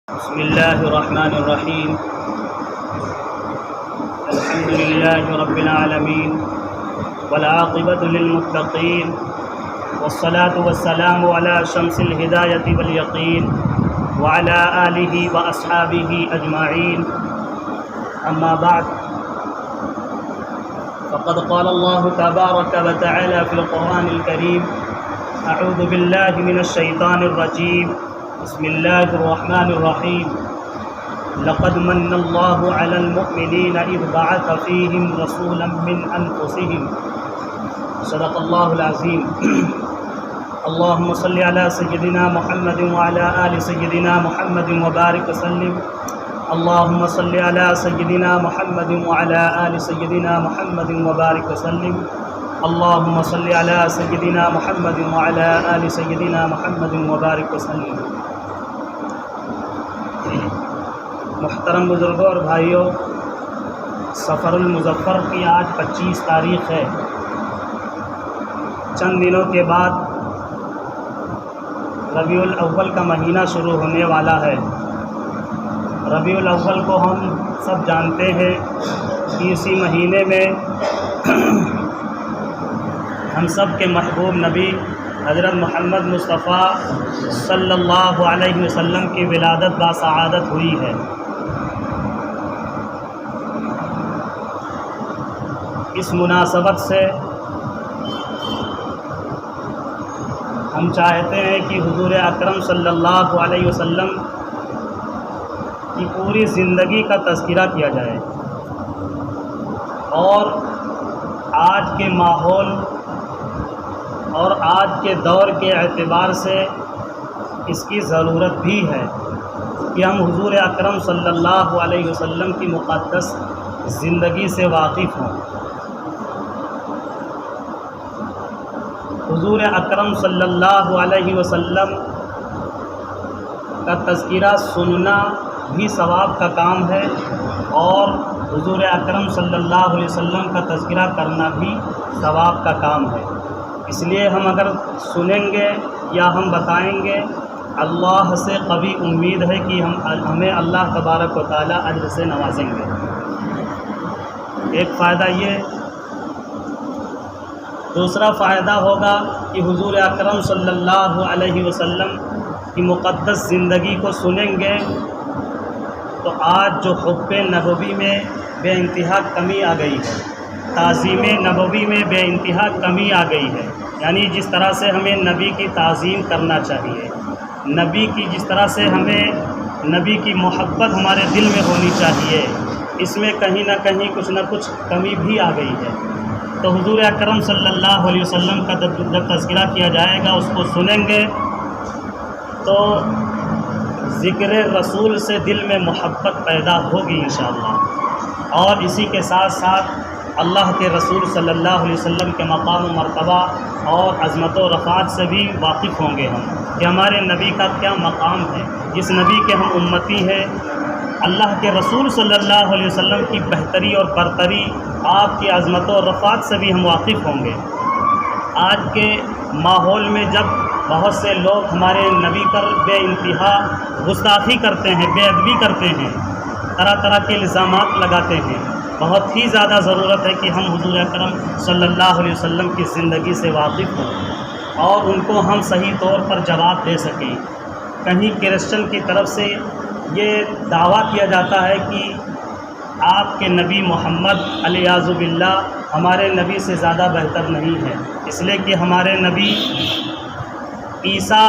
بسم الله الرحمن الرحيم. الحمد لله رب العالمين والعاقبة للمتقين والصلاة والسلام على شمس الهداية واليقين وعلى آله وأصحابه أجمعين. أما بعد، فقد قال الله تبارك وتعالى في القرآن الكريم: أعوذ بالله من الشيطان الرجيم. بسم الله الرحمن الرحيم. لقد من الله على المؤمنين إذ بعث فيهم رسولا من أنفسهم. صدق الله العظيم. اللهم صل على سيدنا محمد وعلى آل سيدنا محمد وبارك وسلم. اللهم صل على سيدنا محمد وعلى آل سيدنا محمد وبارك وسلم. اللهم صل على سيدنا محمد وعلى آل سيدنا محمد وبارك وسلم. محترم بزرگوں اور بھائیوں، سفر المظفر کی آج 25 تاریخ ہے. چند دنوں کے بعد ربیع الاول کا مہینہ شروع ہونے والا ہے. ربیع الاول کو ہم سب جانتے ہیں کہ اسی مہینے میں ہم سب کے محبوب نبی حضرت محمد مصطفیٰ صلی اللہ علیہ وسلم کی ولادت باسعادت ہوئی ہے. اس مناسبت سے ہم چاہتے ہیں کہ حضور اکرم صلی اللہ علیہ وسلم کی پوری زندگی کا تذکرہ کیا جائے، اور آج کے ماحول اور آج کے دور کے اعتبار سے اس کی ضرورت بھی ہے کہ ہم حضور اکرم صلی اللہ علیہ وسلم کی مقدس زندگی سے واقف ہوں. حضور اکرم صلی اللہ علیہ وسلم کا تذکرہ سننا بھی ثواب کا کام ہے، اور حضور اکرم صلی اللہ علیہ وسلم کا تذکرہ کرنا بھی ثواب کا کام ہے. اس لیے ہم اگر سنیں گے یا ہم بتائیں گے، اللہ سے قوی امید ہے کہ ہمیں اللہ تبارک و تعالیٰ اجر سے نوازیں گے. ایک فائدہ یہ. دوسرا فائدہ ہوگا کہ حضور اکرم صلی اللہ علیہ وسلم کی مقدس زندگی کو سنیں گے تو آج جو حب نبوی میں بے انتہا کمی آ گئی ہے، تعظیم نبوی میں بے انتہا کمی آ گئی ہے. یعنی جس طرح سے ہمیں نبی کی تعظیم کرنا چاہیے، نبی کی جس طرح سے ہمیں نبی کی محبت ہمارے دل میں ہونی چاہیے، اس میں کہیں نہ کہیں کچھ نہ کچھ کمی بھی آ گئی ہے. تو حضور اکرم صلی اللہ علیہ وسلم کا جب تذکرہ کیا جائے گا، اس کو سنیں گے تو ذکر رسول سے دل میں محبت پیدا ہوگی انشاءاللہ. اور اسی کے ساتھ ساتھ اللہ کے رسول صلی اللہ علیہ وسلم کے مقام و مرتبہ اور عظمت و رفعت سے بھی واقف ہوں گے ہم کہ ہمارے نبی کا کیا مقام ہے. جس نبی کے ہم امتی ہیں، اللہ کے رسول صلی اللہ علیہ وسلم کی بہتری اور برتری، آپ کی عظمت و رفعت سے بھی ہم واقف ہوں گے. آج کے ماحول میں جب بہت سے لوگ ہمارے نبی پر بے انتہا گستاخی کرتے ہیں، بے ادبی کرتے ہیں، طرح طرح کے الزامات لگاتے ہیں، بہت ہی زیادہ ضرورت ہے کہ ہم حضور اکرم صلی اللہ علیہ وسلم کی زندگی سے واقف ہوں اور ان کو ہم صحیح طور پر جواب دے سکیں. کہیں کرسچن کی طرف سے یہ دعویٰ کیا جاتا ہے کہ آپ کے نبی محمد علیہ باللہ ہمارے نبی سے زیادہ بہتر نہیں ہے، اس لیے کہ ہمارے نبی عیسیٰ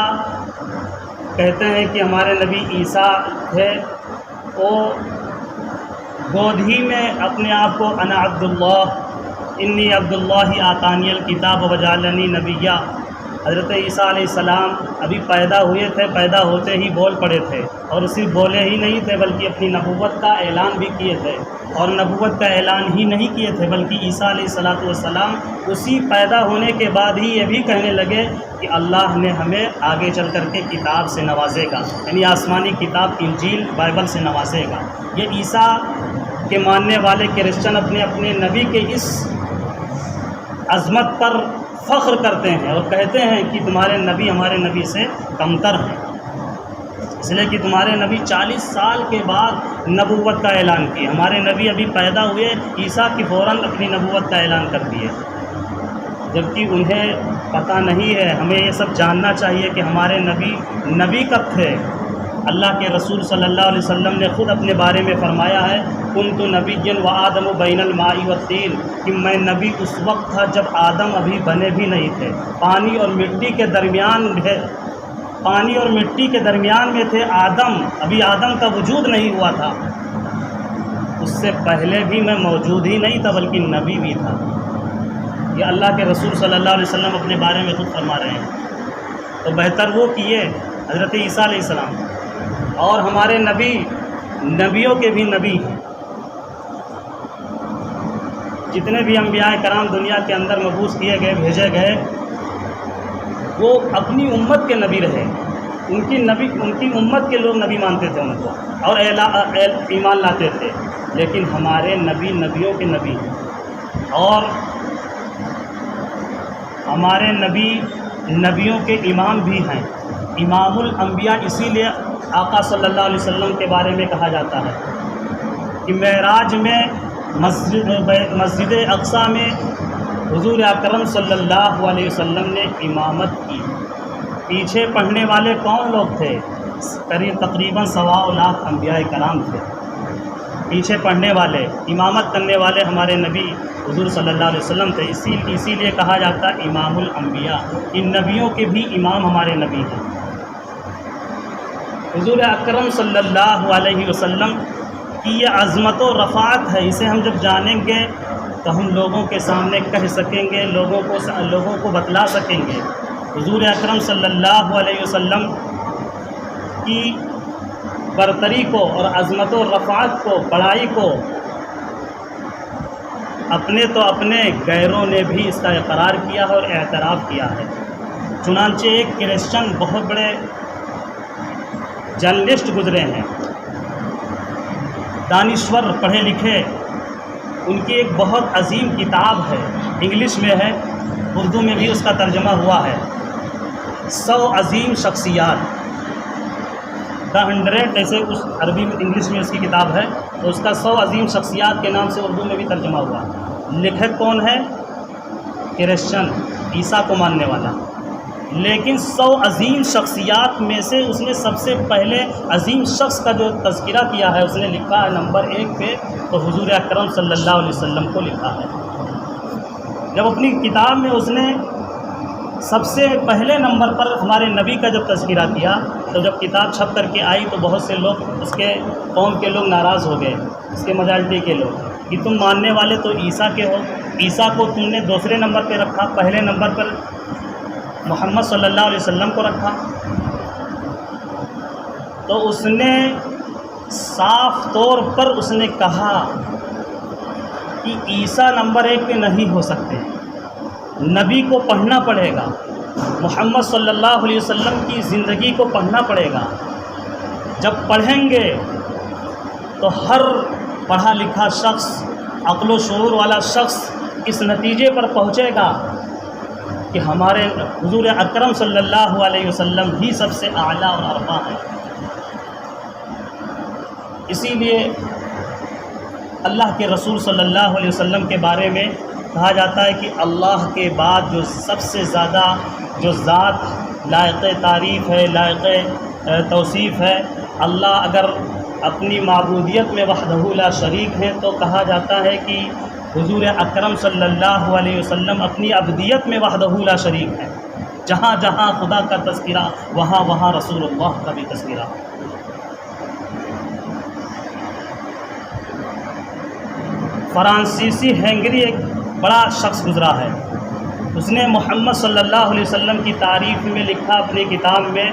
کہتے ہیں کہ ہمارے نبی عیسیٰ تھے، وہ گود ہی میں اپنے آپ کو انا عبداللہ انی عبداللہ آتانی الکتاب وجعلنی نبیہ، حضرت عیسیٰ علیہ السلام ابھی پیدا ہوئے تھے، پیدا ہوتے ہی بول پڑے تھے، اور صرف بولے ہی نہیں تھے بلکہ اپنی نبوت کا اعلان بھی کیے تھے. اور نبوت کا اعلان ہی نہیں کیے تھے بلکہ عیسیٰ علیہ السلام اسی پیدا ہونے کے بعد ہی یہ بھی کہنے لگے کہ اللہ نے ہمیں آگے چل کر کے کتاب سے نوازے گا، یعنی آسمانی کتاب انجیل بائبل سے نوازے گا. یہ عیسیٰ کے ماننے والے کرسچن اپنے اپنے نبی کے اس عظمت پر فخر کرتے ہیں اور کہتے ہیں کہ تمہارے نبی ہمارے نبی سے کمتر ہیں. اس لیے کہ تمہارے نبی 40 سال کے بعد نبوت کا اعلان کیے، ہمارے نبی ابھی پیدا ہوئے عیسیٰ کی فوراً اپنی نبوت کا اعلان کر دیے، جبکہ انہیں پتہ نہیں ہے۔ ہمیں یہ سب جاننا چاہیے کہ ہمارے نبی کب تھے۔ اللہ کے رسول صلی اللہ علیہ وسلم نے خود اپنے بارے میں فرمایا ہے، کنت نبیا وآدم بین الماء والطین، کہ میں نبی اس وقت تھا جب آدم ابھی بنے بھی نہیں تھے، پانی اور مٹی کے درمیان میں تھے آدم، ابھی آدم کا وجود نہیں ہوا تھا، اس سے پہلے بھی میں موجود ہی نہیں تھا بلکہ نبی بھی تھا۔ یہ اللہ کے رسول صلی اللہ علیہ وسلم اپنے بارے میں خود فرما رہے ہیں۔ تو بہتر وہ کیے حضرت عیسیٰ علیہ السلام، اور ہمارے نبی نبیوں کے بھی نبی ہیں۔ جتنے بھی انبیاء کرام دنیا کے اندر مبعوث کیے گئے، بھیجے گئے، وہ اپنی امت کے نبی رہے، ان کی امت کے لوگ نبی مانتے تھے ان کو اور ایمان لاتے تھے، لیکن ہمارے نبی نبیوں کے نبی ہیں، اور ہمارے نبی نبیوں کے امام بھی ہیں، امام الانبیاء۔ اسی لیے آقا صلی اللہ علیہ وسلم کے بارے میں کہا جاتا ہے کہ معراج میں مسجد اقصیٰ میں حضور اکرم صلی اللہ علیہ وسلم نے امامت کی۔ پیچھے پڑھنے والے کون لوگ تھے؟ تقریباً 1.25 لاکھ انبیاء کرام تھے پیچھے پڑھنے والے، امامت کرنے والے ہمارے نبی حضور صلی اللہ علیہ وسلم تھے۔ اسی لیے کہا جاتا ہے امام الانبیاء، ان نبیوں کے بھی امام ہمارے نبی ہیں۔ حضور اکرم صلی اللہ علیہ وسلم کی یہ عظمت و رفعت ہے، اسے ہم جب جانیں گے تو ہم لوگوں کے سامنے کہہ سکیں گے، لوگوں کو بتلا سکیں گے۔ حضور اکرم صلی اللہ علیہ وسلم کی برتری کو اور عظمت و رفعت کو، بڑائی کو اپنے غیروں نے بھی اس کا اقرار کیا ہے اور اعتراف کیا ہے۔ چنانچہ ایک کرسچن بہت بڑے جرنلسٹ گزرے ہیں، دانشور پڑھے لکھے، ان کی ایک بہت عظیم کتاب ہے، انگلش میں ہے، اردو میں بھی اس کا ترجمہ ہوا ہے، 100 عظیم شخصیات، دا 100، ایسے اس عربی میں انگلش میں اس کی کتاب ہے، تو اس کا 100 عظیم شخصیات کے نام سے اردو میں بھی ترجمہ ہوا۔ لکھک کون ہے؟ کرسچن، عیسیٰ کو ماننے والا، لیکن 100 عظیم شخصیات میں سے اس نے سب سے پہلے عظیم شخص کا جو تذکرہ کیا ہے، اس نے لکھا ہے نمبر 1 پہ تو حضور اکرم صلی اللہ علیہ وسلم کو لکھا ہے۔ جب اپنی کتاب میں اس نے سب سے پہلے نمبر پر ہمارے نبی کا جب تذکرہ کیا، تو جب کتاب چھپ کر کے آئی تو بہت سے لوگ، اس کے قوم کے لوگ ناراض ہو گئے، اس کے میجارٹی کے لوگ، کہ تم ماننے والے تو عیسیٰ کے ہو، عیسیٰ کو تم نے دوسرے نمبر پہ رکھا، پہلے نمبر پر محمد صلی اللہ علیہ وسلم کو رکھا۔ تو اس نے صاف طور پر اس نے کہا کہ عیسیٰ نمبر 1 پہ نہیں ہو سکتے، نبی کو پڑھنا پڑے گا، محمد صلی اللہ علیہ وسلم کی زندگی کو پڑھنا پڑے گا۔ جب پڑھیں گے تو ہر پڑھا لکھا شخص، عقل و شعور والا شخص اس نتیجے پر پہنچے گا کہ ہمارے حضور اکرم صلی اللہ علیہ وسلم ہی سب سے اعلیٰ اور ارفع ہیں۔ اسی لیے اللہ کے رسول صلی اللہ علیہ وسلم کے بارے میں کہا جاتا ہے کہ اللہ کے بعد جو سب سے زیادہ جو ذات لائق تعریف ہے، لائق توصیف ہے، اللہ اگر اپنی معبودیت میں وحدہ لا شریک ہے تو کہا جاتا ہے کہ حضور اکرم صلی اللہ علیہ وسلم اپنی عبدیت میں وحدہ لا شریک ہے۔ جہاں جہاں خدا کا تذکرہ، وہاں وہاں رسول اللہ کا بھی تذکرہ۔ فرانسیسی ہینگری ایک بڑا شخص گزرا ہے، اس نے محمد صلی اللہ علیہ وسلم کی تعریف میں لکھا اپنی کتاب میں،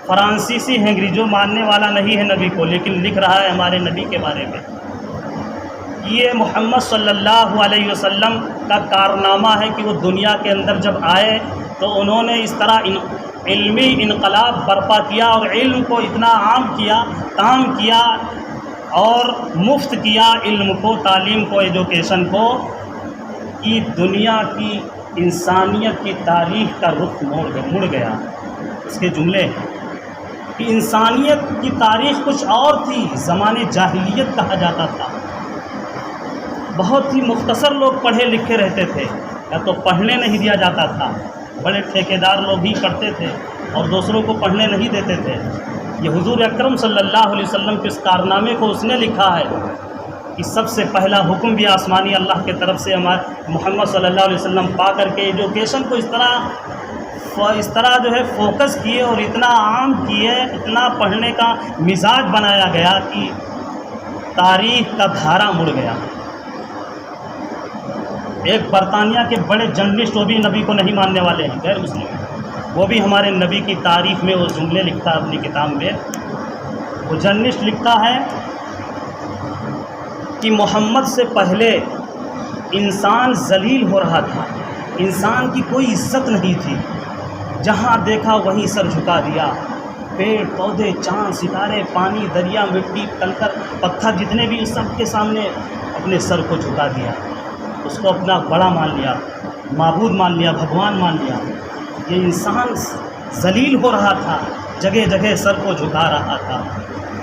فرانسیسی ہینگری جو ماننے والا نہیں ہے نبی کو لیکن لکھ رہا ہے ہمارے نبی کے بارے میں، یہ محمد صلی اللہ علیہ وسلم کا کارنامہ ہے کہ وہ دنیا کے اندر جب آئے تو انہوں نے اس طرح علمی انقلاب برپا کیا اور علم کو اتنا عام کیا، عام کیا اور مفت کیا علم کو، تعلیم کو، ایجوکیشن کو، کہ دنیا کی انسانیت کی تاریخ کا رخ مڑ گیا۔ اس کے جملے ہیں کہ انسانیت کی تاریخ کچھ اور تھی، زمانے جاہلیت کہا جاتا تھا۔ بہت ہی مختصر لوگ پڑھے لکھے رہتے تھے، یا تو پڑھنے نہیں دیا جاتا تھا، بڑے ٹھیکیدار لوگ ہی پڑھتے تھے اور دوسروں کو پڑھنے نہیں دیتے تھے۔ یہ حضور اکرم صلی اللہ علیہ وسلم کے اس کارنامے کو اس نے لکھا ہے کہ سب سے پہلا حکم بھی آسمانی اللہ کی طرف سے ہمارے محمد صلی اللہ علیہ وسلم پا کر کے ایجوکیشن کو اس طرح جو ہے فوکس کیے اور اتنا عام کیے، اتنا پڑھنے کا مزاج بنایا گیا کہ تاریخ کا دھارا مڑ گیا۔ ایک برطانیہ کے بڑے جرنلسٹ، وہ بھی نبی کو نہیں ماننے والے ہیں، غیر مسلم، وہ بھی ہمارے نبی کی تعریف میں وہ جملے لکھتا ہے اپنی کتاب میں۔ وہ جرنلسٹ لکھتا ہے کہ محمد سے پہلے انسان ذلیل ہو رہا تھا، انسان کی کوئی عزت نہیں تھی، جہاں دیکھا وہیں سر جھکا دیا، پیڑ پودے، چاند ستارے، پانی، دریا، مٹی، کنکر، پتھر، جتنے بھی سب کے سامنے اپنے سر کو جھکا دیا، اس کو اپنا بڑا مان لیا، معبود مان لیا، بھگوان مان لیا۔ یہ انسان ذلیل ہو رہا تھا، جگہ جگہ سر کو جھکا رہا تھا۔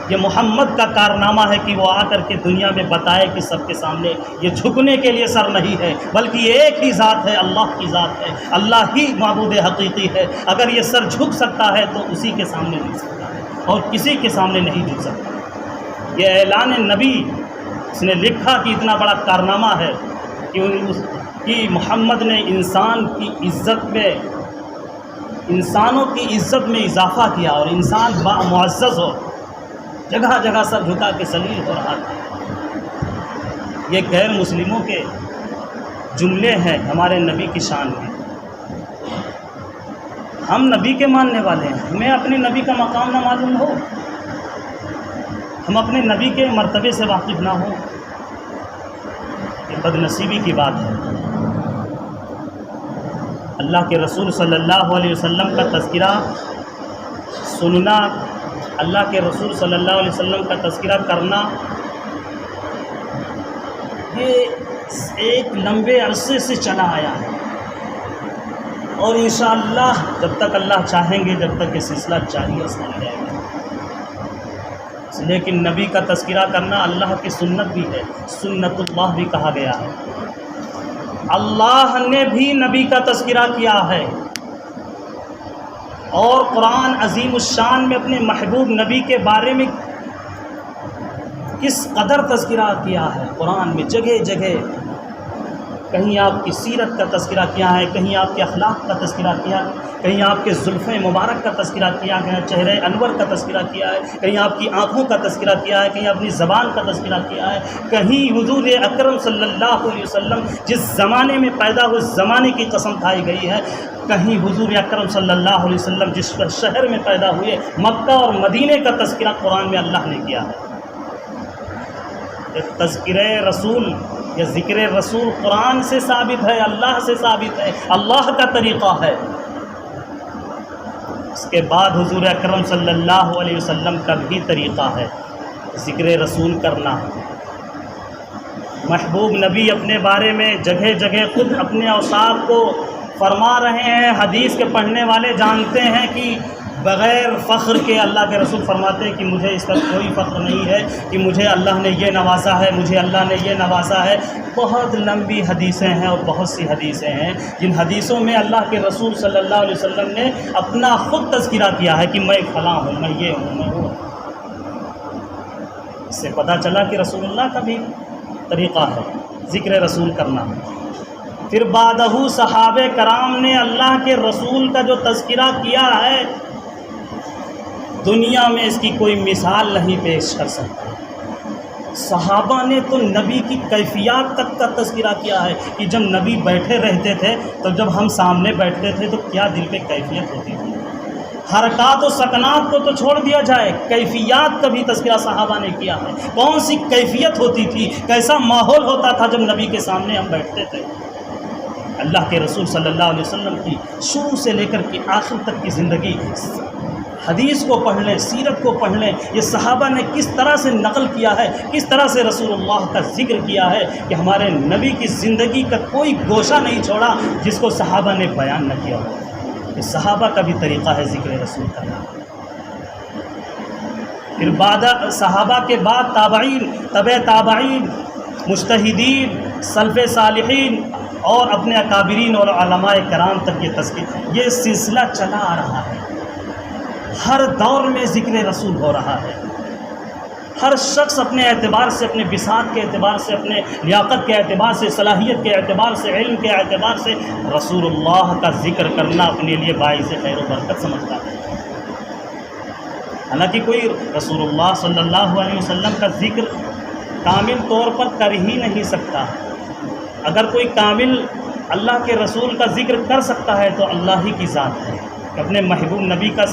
یہ محمد کا کارنامہ ہے کہ وہ آ کر کے دنیا میں بتائے کہ سب کے سامنے یہ جھکنے کے لیے سر نہیں ہے، بلکہ یہ ایک ہی ذات ہے، اللہ کی ذات ہے، اللہ ہی معبود حقیقی ہے۔ اگر یہ سر جھک سکتا ہے تو اسی کے سامنے جھک سکتا ہے اور کسی کے سامنے نہیں جھک سکتا۔ یہ اعلان نبی اس نے لکھا کہ اتنا بڑا کارنامہ ہے کہ محمد نے انسان کی عزت میں، انسانوں کی عزت میں اضافہ کیا اور انسان معزز ہو، جگہ جگہ سر جھکا کے ذلیل ہو رہا تھا۔ یہ غیر مسلموں کے جملے ہیں ہمارے نبی کی شان میں۔ ہم نبی کے ماننے والے ہیں، ہمیں اپنے نبی کا مقام نہ معلوم ہو، ہم اپنے نبی کے مرتبے سے واقف نہ ہوں، یہ بد نصیبی کی بات ہے۔ اللہ کے رسول صلی اللہ علیہ وسلم کا تذکرہ سننا، اللہ کے رسول صلی اللہ علیہ وسلم کا تذکرہ کرنا، یہ ایک لمبے عرصے سے چلا آیا ہے، اور انشاءاللہ جب تک اللہ چاہیں گے، جب تک یہ سلسلہ جاری رہے گا۔ لیکن نبی کا تذکرہ کرنا اللہ کی سنت بھی ہے، سنت اللہ بھی کہا گیا ہے۔ اللہ نے بھی نبی کا تذکرہ کیا ہے، اور قرآن عظیم الشان میں اپنے محبوب نبی کے بارے میں کس قدر تذکرہ کیا ہے۔ قرآن میں جگہ جگہ کہیں آپ کی سیرت کا تذکرہ کیا ہے، کہیں آپ کے اخلاق کا تذکرہ کیا ہے، کہیں آپ کے زلف مبارک کا تذکرہ کیا گیا، چہرے انور کا تذکرہ کیا ہے، کہیں آپ کی آنکھوں کا تذکرہ کیا ہے، کہیں اپنی زبان کا تذکرہ کیا ہے، کہیں حضور اکرم صلی اللہ علیہ وسلم جس زمانے میں پیدا ہوئے اس زمانے کی قسم کھائی گئی ہے، کہیں حضور اکرم صلی اللہ علیہ وسلم جس شہر میں پیدا ہوئے مکہ اور مدینے کا تذکرہ قرآن میں اللہ نے کیا ہے۔ تذکرہ رسول یا ذکر رسول قرآن سے ثابت ہے، اللہ سے ثابت ہے، اللہ کا طریقہ ہے۔ اس کے بعد حضور اکرم صلی اللہ علیہ وسلم کا بھی طریقہ ہے ذکر رسول کرنا۔ محبوب نبی اپنے بارے میں جگہ جگہ خود اپنے اوصاف کو فرما رہے ہیں، حدیث کے پڑھنے والے جانتے ہیں کہ بغیر فخر کے اللہ کے رسول فرماتے ہیں کہ مجھے اس پر کوئی فخر نہیں ہے کہ مجھے اللہ نے یہ نوازا ہے، مجھے اللہ نے یہ نوازا ہے۔ بہت لمبی حدیثیں ہیں اور بہت سی حدیثیں ہیں جن حدیثوں میں اللہ کے رسول صلی اللہ علیہ وسلم نے اپنا خود تذکرہ کیا ہے کہ میں فلاں ہوں، میں یہ ہوں، میں وہ۔ اس سے پتہ چلا کہ رسول اللہ کا بھی طریقہ ہے ذکر رسول کرنا۔ پھر بعدہ صحابہ کرام نے اللہ کے رسول کا جو تذکرہ کیا ہے، دنیا میں اس کی کوئی مثال نہیں پیش کر سکتا۔ صحابہ نے تو نبی کی کیفیات تک کا تذکرہ کیا ہے کہ جب نبی بیٹھے رہتے تھے تو جب ہم سامنے بیٹھتے تھے تو کیا دل پہ کیفیت ہوتی تھی۔ حرکات و سکنات کو تو چھوڑ دیا جائے، کیفیات کا بھی تذکرہ صحابہ نے کیا ہے۔ کون سی کیفیت ہوتی تھی، کیسا ماحول ہوتا تھا جب نبی کے سامنے ہم بیٹھتے تھے۔ اللہ کے رسول صلی اللہ علیہ وسلم کی شروع سے لے کر کے آخر تک کی زندگی، حدیث کو پڑھ لیں، سیرت کو پڑھ لیں، یہ صحابہ نے کس طرح سے نقل کیا ہے، کس طرح سے رسول اللہ کا ذکر کیا ہے کہ ہمارے نبی کی زندگی کا کوئی گوشہ نہیں چھوڑا جس کو صحابہ نے بیان نہ کیا ہو۔ یہ صحابہ کا بھی طریقہ ہے ذکر رسول کرنا۔ پھر بعد صحابہ کے بعد تابعین، تبع تابعین، مجتہدین، سلف صالحین اور اپنے اکابرین اور علماء کرام تک یہ تذکر، یہ سلسلہ چلا آ رہا ہے۔ ہر دور میں ذکر رسول ہو رہا ہے۔ ہر شخص اپنے اعتبار سے، اپنے بساط کے اعتبار سے، اپنے لیاقت کے اعتبار سے، صلاحیت کے اعتبار سے، علم کے اعتبار سے رسول اللہ کا ذکر کرنا اپنے لیے باعث خیر و برکت سمجھتا ہے۔ حالانکہ کوئی رسول اللہ صلی اللہ علیہ وسلم کا ذکر کامل طور پر کر ہی نہیں سکتا۔ اگر کوئی کامل اللہ کے رسول کا ذکر کر سکتا ہے تو اللہ ہی کی ذات ہے کہ اپنے محبوب نبی کا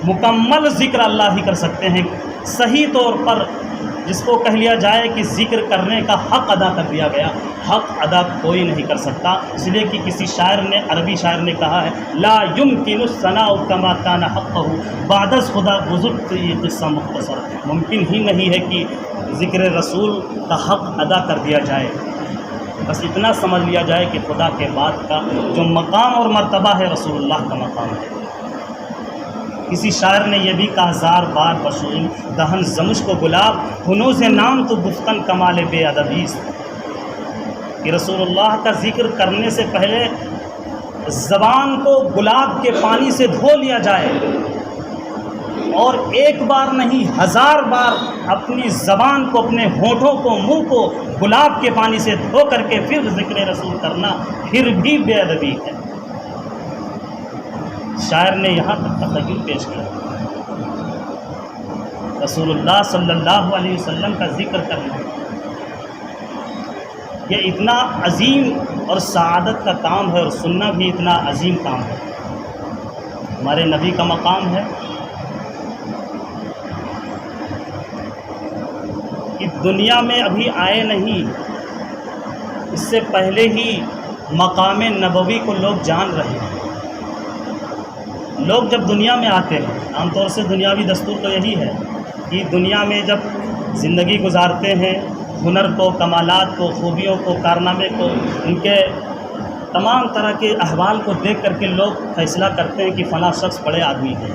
مکمل ذکر اللہ ہی کر سکتے ہیں۔ صحیح طور پر جس کو کہہ لیا جائے کہ ذکر کرنے کا حق ادا کر دیا گیا، حق ادا کوئی نہیں کر سکتا، اس لیے کہ کسی شاعر نے، عربی شاعر نے کہا ہے لا يمكن الثناء كما كان حقه بعد از خدا بزرگ، یہ قصہ مختصر، ممکن ہی نہیں ہے کہ ذکر رسول کا حق ادا کر دیا جائے۔ بس اتنا سمجھ لیا جائے کہ خدا کے بعد کا جو مقام اور مرتبہ ہے رسول اللہ کا مقام ہے۔ کسی شاعر نے یہ بھی کہا ہزار بار بشوئی دہن زمش کو گلاب، ہنوز نام تو گفتن کمال بے ادبی، کہ رسول اللہ کا ذکر کرنے سے پہلے زبان کو گلاب کے پانی سے دھو لیا جائے، اور ایک بار نہیں ہزار بار اپنی زبان کو، اپنے ہونٹوں کو، منہ کو گلاب کے پانی سے دھو کر کے پھر ذکر رسول کرنا پھر بھی بے ادبی ہے۔ شاعر نے یہاں تک تخیل پیش کیا، رسول اللہ صلی اللہ علیہ وسلم کا ذکر کرنا یہ اتنا عظیم اور سعادت کا کام ہے، اور سننا بھی اتنا عظیم کام ہے۔ ہمارے نبی کا مقام ہے کہ دنیا میں ابھی آئے نہیں، اس سے پہلے ہی مقام نبوی کو لوگ جان رہے ہیں۔ لوگ جب دنیا میں آتے ہیں، عام طور سے دنیاوی دستور تو یہی ہے کہ دنیا میں جب زندگی گزارتے ہیں، ہنر کو، کمالات کو، خوبیوں کو، کارنامے کو، ان کے تمام طرح کے احوال کو دیکھ کر کے لوگ فیصلہ کرتے ہیں کہ فلاں شخص بڑے آدمی ہیں،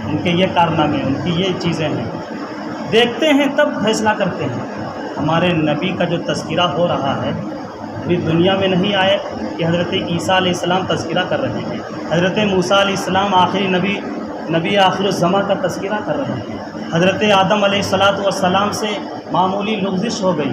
ان کے یہ کارنامے، ان کی یہ چیزیں ہیں، دیکھتے ہیں تب فیصلہ کرتے ہیں۔ ہمارے نبی کا جو تذکرہ ہو رہا ہے، ابھی دنیا میں نہیں آئے کہ حضرت عیسیٰ علیہ السلام تذکرہ کر رہے ہیں، حضرت موسیٰ علیہ السلام آخری نبی آخر الزماں کا تذکرہ کر رہے ہیں، حضرت آدم علیہ السلام سے معمولی لغزش ہو گئی،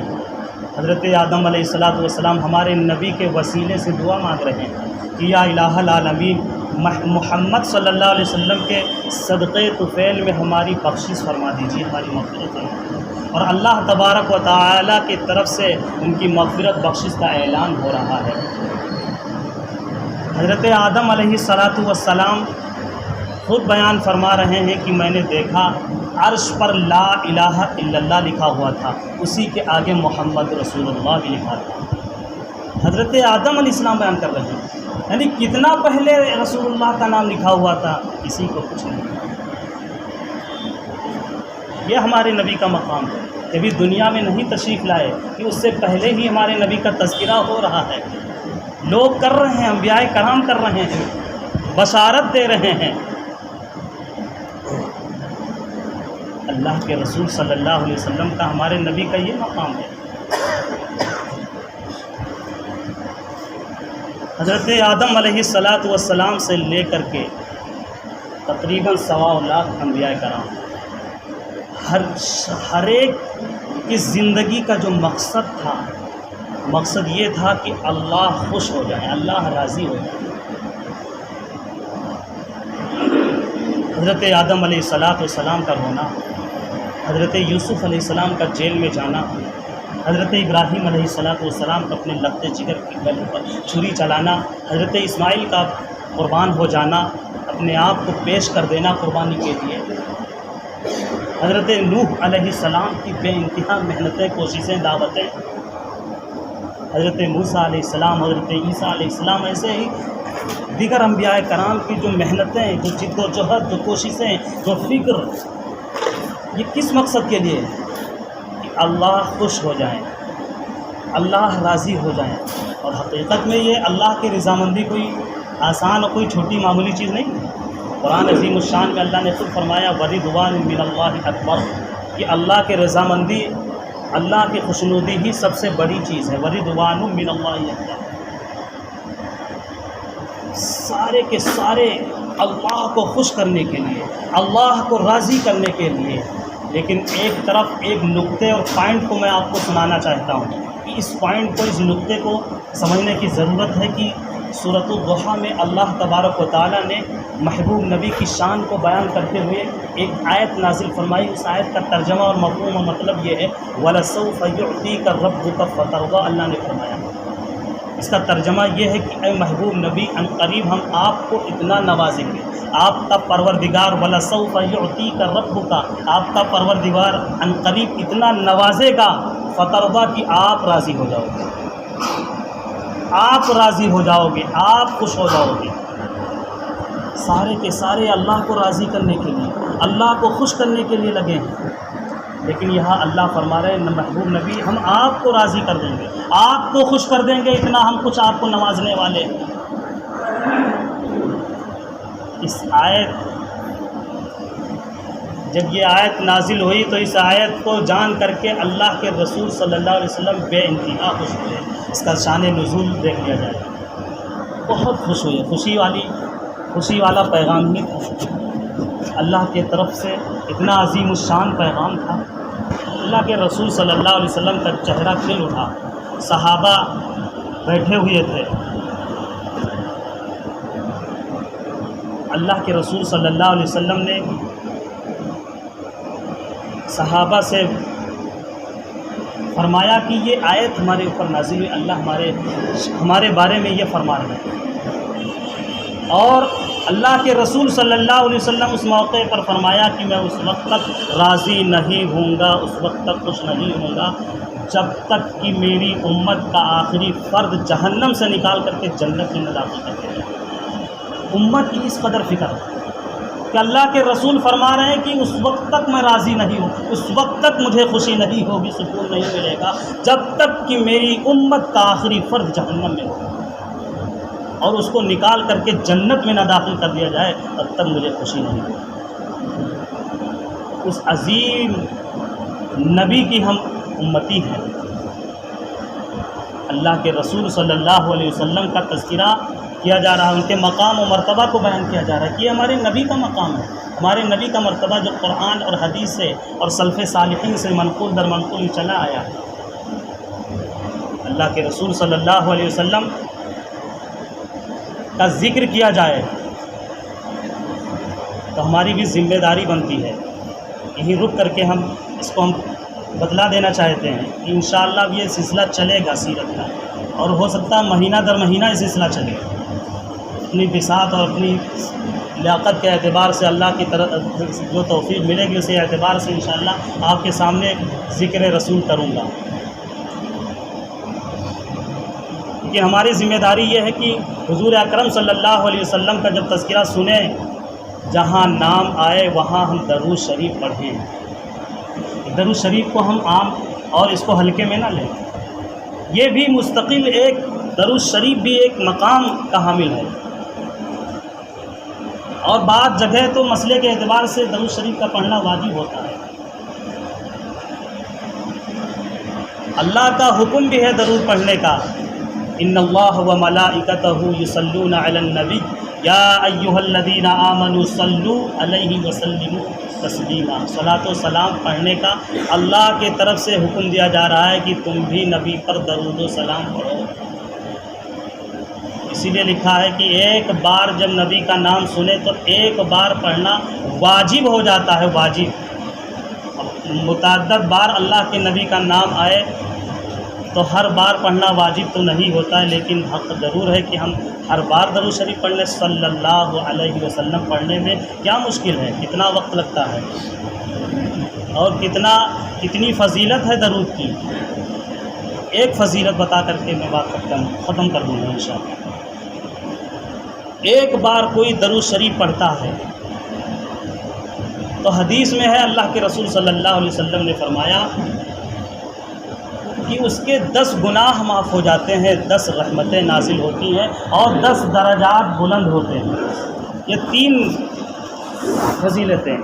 حضرت آدم علیہ السلام ہمارے نبی کے وسیلے سے دعا مانگ رہے ہیں کہ یا الہ العالمین محمد صلی اللہ علیہ وسلم کے صدقے طفیل میں ہماری بخشش فرما دیجیے، ہماری مغفرت فرما دیجیے۔ اور اللہ تبارک و تعالیٰ کی طرف سے ان کی مغفرت بخشش کا اعلان ہو رہا ہے۔ حضرت آدم علیہ السلام خود بیان فرما رہے ہیں کہ میں نے دیکھا عرش پر لا الہ الا اللہ لکھا ہوا تھا، اسی کے آگے محمد رسول اللہ بھی لکھا تھا۔ حضرت آدم علیہ السلام بیان کر رہے ہیں، یعنی کتنا پہلے رسول اللہ کا نام لکھا ہوا تھا، کسی کو کچھ نہیں۔ یہ ہمارے نبی کا مقام ہے، کبھی دنیا میں نہیں تشریف لائے کہ اس سے پہلے ہی ہمارے نبی کا تذکرہ ہو رہا ہے، لوگ کر رہے ہیں، انبیاء کرام کر رہے ہیں، بشارت دے رہے ہیں۔ اللہ کے رسول صلی اللہ علیہ وسلم کا، ہمارے نبی کا یہ مقام ہے۔ حضرت آدم علیہ السلام سے لے کر کے تقریباً 1.25 لاکھ انبیاء کرام، ہر ایک کی زندگی کا جو مقصد تھا، مقصد یہ تھا کہ اللہ خوش ہو جائے، اللہ راضی ہو جائے۔ حضرت آدم علیہ السلام کا رونا، حضرت یوسف علیہ السلام کا جیل میں جانا، حضرت ابراہیم علیہ السلام کا اپنے لقتے جگر کی گلے پر چھری چلانا، حضرت اسماعیل کا قربان ہو جانا، اپنے آپ کو پیش کر دینا قربانی کے لیے، حضرت نوح علیہ السلام کی بے انتہا محنتیں، کوششیں، دعوتیں، حضرت موسیٰ علیہ السلام، حضرت عیسیٰ علیہ السلام، ایسے ہی دیگر انبیاء کرام کی جو محنتیں، جو جد و جہد، جو کوششیں، جو فکر، یہ کس مقصد کے لیے؟ کہ اللہ خوش ہو جائیں، اللہ راضی ہو جائیں۔ اور حقیقت میں یہ اللہ کی رضامندی کوئی آسان اور کوئی چھوٹی معمولی چیز نہیں ہے۔ قرآن عظیم الشان میں اللہ نے خود فرمایا وَرِضْوَانٌ مِّنَ اللَّهِ اکبر، کہ اللہ کے رضامندی، اللہ کی خوشنودی ہی سب سے بڑی چیز ہے۔ وَرِضْوَانٌ مِّنَ اللَّهِ اکبر، سارے کے سارے اللہ کو خوش کرنے کے لیے، اللہ کو راضی کرنے کے لیے۔ لیکن ایک طرف ایک نقطے اور پوائنٹ کو میں آپ کو سنانا چاہتا ہوں کہ اس پوائنٹ کو، اس نقطے کو سمجھنے کی ضرورت ہے کہ سورۃ الضحیٰ میں اللہ تبارک و تعالیٰ نے محبوب نبی کی شان کو بیان کرتے ہوئے ایک آیت نازل فرمائی۔ اس آیت کا ترجمہ اور مفہوم و مطلب یہ ہے وَلَسَوْفَ يُعْطِيكَ رَبُّكَ فَتَرْضَىٰ، اللہ نے فرمایا۔ اس کا ترجمہ یہ ہے کہ اے محبوب نبی، ان قریب ہم آپ کو اتنا نوازیں گے، آپ کا پروردگار وَلَسَوْفَ يُعْطِيكَ رَبُّكَ، آپ کا پروردگار ان قریب اتنا نوازے گا فَتَرْضَىٰ، کہ آپ راضی ہو جاؤ گے، آپ راضی ہو جاؤ گے، آپ خوش ہو جاؤ گے۔ سارے کے سارے اللہ کو راضی کرنے کے لیے، اللہ کو خوش کرنے کے لیے لگے ہیں، لیکن یہاں اللہ فرما رہے ہیں محبوب نبی ہم آپ کو راضی کر دیں گے، آپ کو خوش کر دیں گے، اتنا ہم کچھ آپ کو نوازنے والے ہیں۔ اس آیت، جب یہ آیت نازل ہوئی تو اس آیت کو جان کر کے اللہ کے رسول صلی اللہ علیہ وسلم بے انتہا خوش ہوئے۔ اس کا شان نزول دیکھ لیا جائے، بہت خوش ہوئے، خوشی والا پیغام ہی تھا اللہ کے طرف سے، اتنا عظیم الشان پیغام تھا۔ اللہ کے رسول صلی اللہ علیہ وسلم کا چہرہ کھل اٹھا، صحابہ بیٹھے ہوئے تھے، اللہ کے رسول صلی اللہ علیہ وسلم نے صحابہ سے فرمایا کہ یہ آیت ہمارے اوپر نازل ہوئی، اللہ ہمارے بارے میں یہ فرما رہے ہیں، اور اللہ کے رسول صلی اللہ علیہ وسلم اس موقع پر فرمایا کہ میں اس وقت تک راضی نہیں ہوں گا، اس وقت تک خوش نہیں ہوں گا جب تک کہ میری امت کا آخری فرد جہنم سے نکال کر کے جنت میں نہ داخل کر کے جائے۔ امت کی اس قدر فکر کہ اللہ کے رسول فرما رہے ہیں کہ اس وقت تک میں راضی نہیں ہوں، اس وقت تک مجھے خوشی نہیں ہوگی، سکون نہیں ملے گا جب تک کہ میری امت کا آخری فرد جہنم میں ہو اور اس کو نکال کر کے جنت میں نہ داخل کر دیا جائے، تب تک مجھے خوشی نہیں ہوگی۔ اس عظیم نبی کی ہم امتی ہیں، اللہ کے رسول صلی اللہ علیہ وسلم کا تذکرہ کیا جا رہا ہے، ان کے مقام و مرتبہ کو بیان کیا جا رہا ہے کہ یہ ہمارے نبی کا مقام ہے، ہمارے نبی کا مرتبہ جو قرآن اور حدیث سے اور سلف صالحین سے منقول در منقول چلا آیا ہے۔ اللہ کے رسول صلی اللہ علیہ وسلم کا ذکر کیا جائے تو ہماری بھی ذمہ داری بنتی ہے۔ یہیں رک کر کے ہم اس کو بتلا دینا چاہتے ہیں کہ انشاءاللہ اب یہ سلسلہ چلے گا سیرت کا، اور ہو سکتا ہے مہینہ در مہینہ یہ سلسلہ چلے، اپنی بساط اور اپنی لیاقت کے اعتبار سے اللہ کی طرف جو توفیق ملے گی اسی اعتبار سے انشاءاللہ آپ کے سامنے ذکر رسول کروں گا۔ کہ ہماری ذمہ داری یہ ہے کہ حضور اکرم صلی اللہ علیہ وسلم کا جب تذکرہ سنیں، جہاں نام آئے وہاں ہم درود شریف پڑھیں، درود شریف کو ہم عام اور اس کو ہلکے میں نہ لیں، یہ بھی مستقل ایک درود شریف بھی ایک مقام کا حامل ہے، اور بعض جگہ تو مسئلے کے اعتبار سے درود شریف کا پڑھنا واجب ہوتا ہے۔ اللہ کا حکم بھی ہے درود پڑھنے کا، ان اللہ و ملائکتہ یصلون علی النبی یا ایھا الذین آمنوا صلوا علیہ وسلموا تسلیما، صلاۃ و سلام پڑھنے کا اللہ کی طرف سے حکم دیا جا رہا ہے کہ تم بھی نبی پر درود و سلام پڑھو۔ اسی لیے لکھا ہے کہ ایک بار جب نبی کا نام سنے تو ایک بار پڑھنا واجب ہو جاتا ہے، واجب۔ متعدد بار اللہ کے نبی کا نام آئے تو ہر بار پڑھنا واجب تو نہیں ہوتا ہے، لیکن حق ضرور ہے کہ ہم ہر بار درود شریف پڑھ لیں۔ صلی اللہ علیہ وسلم پڑھنے میں کیا مشکل ہے، کتنا وقت لگتا ہے، اور کتنی فضیلت ہے درود کی۔ ایک فضیلت بتا کر کے میں بات ختم کر دوں گا انشاءاللہ۔ ایک بار کوئی درود شریف پڑھتا ہے تو حدیث میں ہے اللہ کے رسول صلی اللہ علیہ وسلم نے فرمایا کہ اس کے 10 گناہ معاف ہو جاتے ہیں، 10 رحمتیں نازل ہوتی ہیں اور 10 درجات بلند ہوتے ہیں۔ یہ 3 فضیلتیں،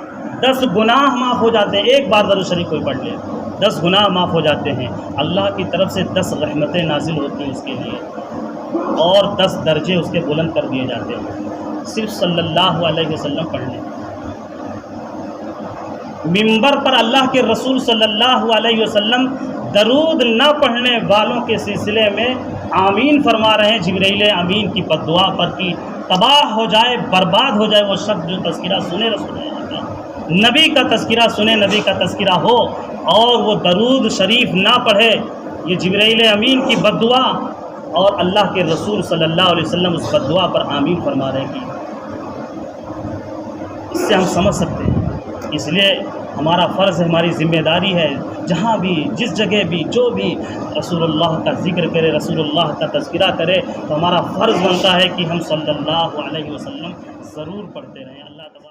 10 گناہ معاف ہو جاتے ہیں، ایک بار درود شریف کوئی پڑھ لے 10 گناہ معاف ہو جاتے ہیں، اللہ کی طرف سے 10 رحمتیں نازل ہوتی ہیں اس کے لیے، اور 10 درجے اس کے بلند کر دیے جاتے ہیں، صرف صلی اللہ علیہ وسلم پڑھ لیں۔ منبر پر اللہ کے رسول صلی اللہ علیہ وسلم درود نہ پڑھنے والوں کے سلسلے میں آمین فرما رہے ہیں جبرائیل امین کی بد دعا پر کہ تباہ ہو جائے، برباد ہو جائے وہ شخص جو تذکرہ سنے رسول اللہ کا، نبی کا تذکرہ سنے، نبی کا تذکرہ ہو اور وہ درود شریف نہ پڑھے، یہ جبرائیل امین کی بد دعا، اور اللہ کے رسول صلی اللہ علیہ وسلم اس بد دعا پر آمین فرما رہے ہیں کہ اس سے ہم سمجھ سکتے ہیں۔ اس لیے ہمارا فرض ہے، ہماری ذمہ داری ہے، جہاں بھی جس جگہ بھی جو بھی رسول اللہ کا ذکر کرے، رسول اللہ کا تذکرہ کرے، تو ہمارا فرض بنتا ہے کہ ہم صلی اللہ علیہ وسلم ضرور پڑھتے رہیں۔ اللہ تعالیٰ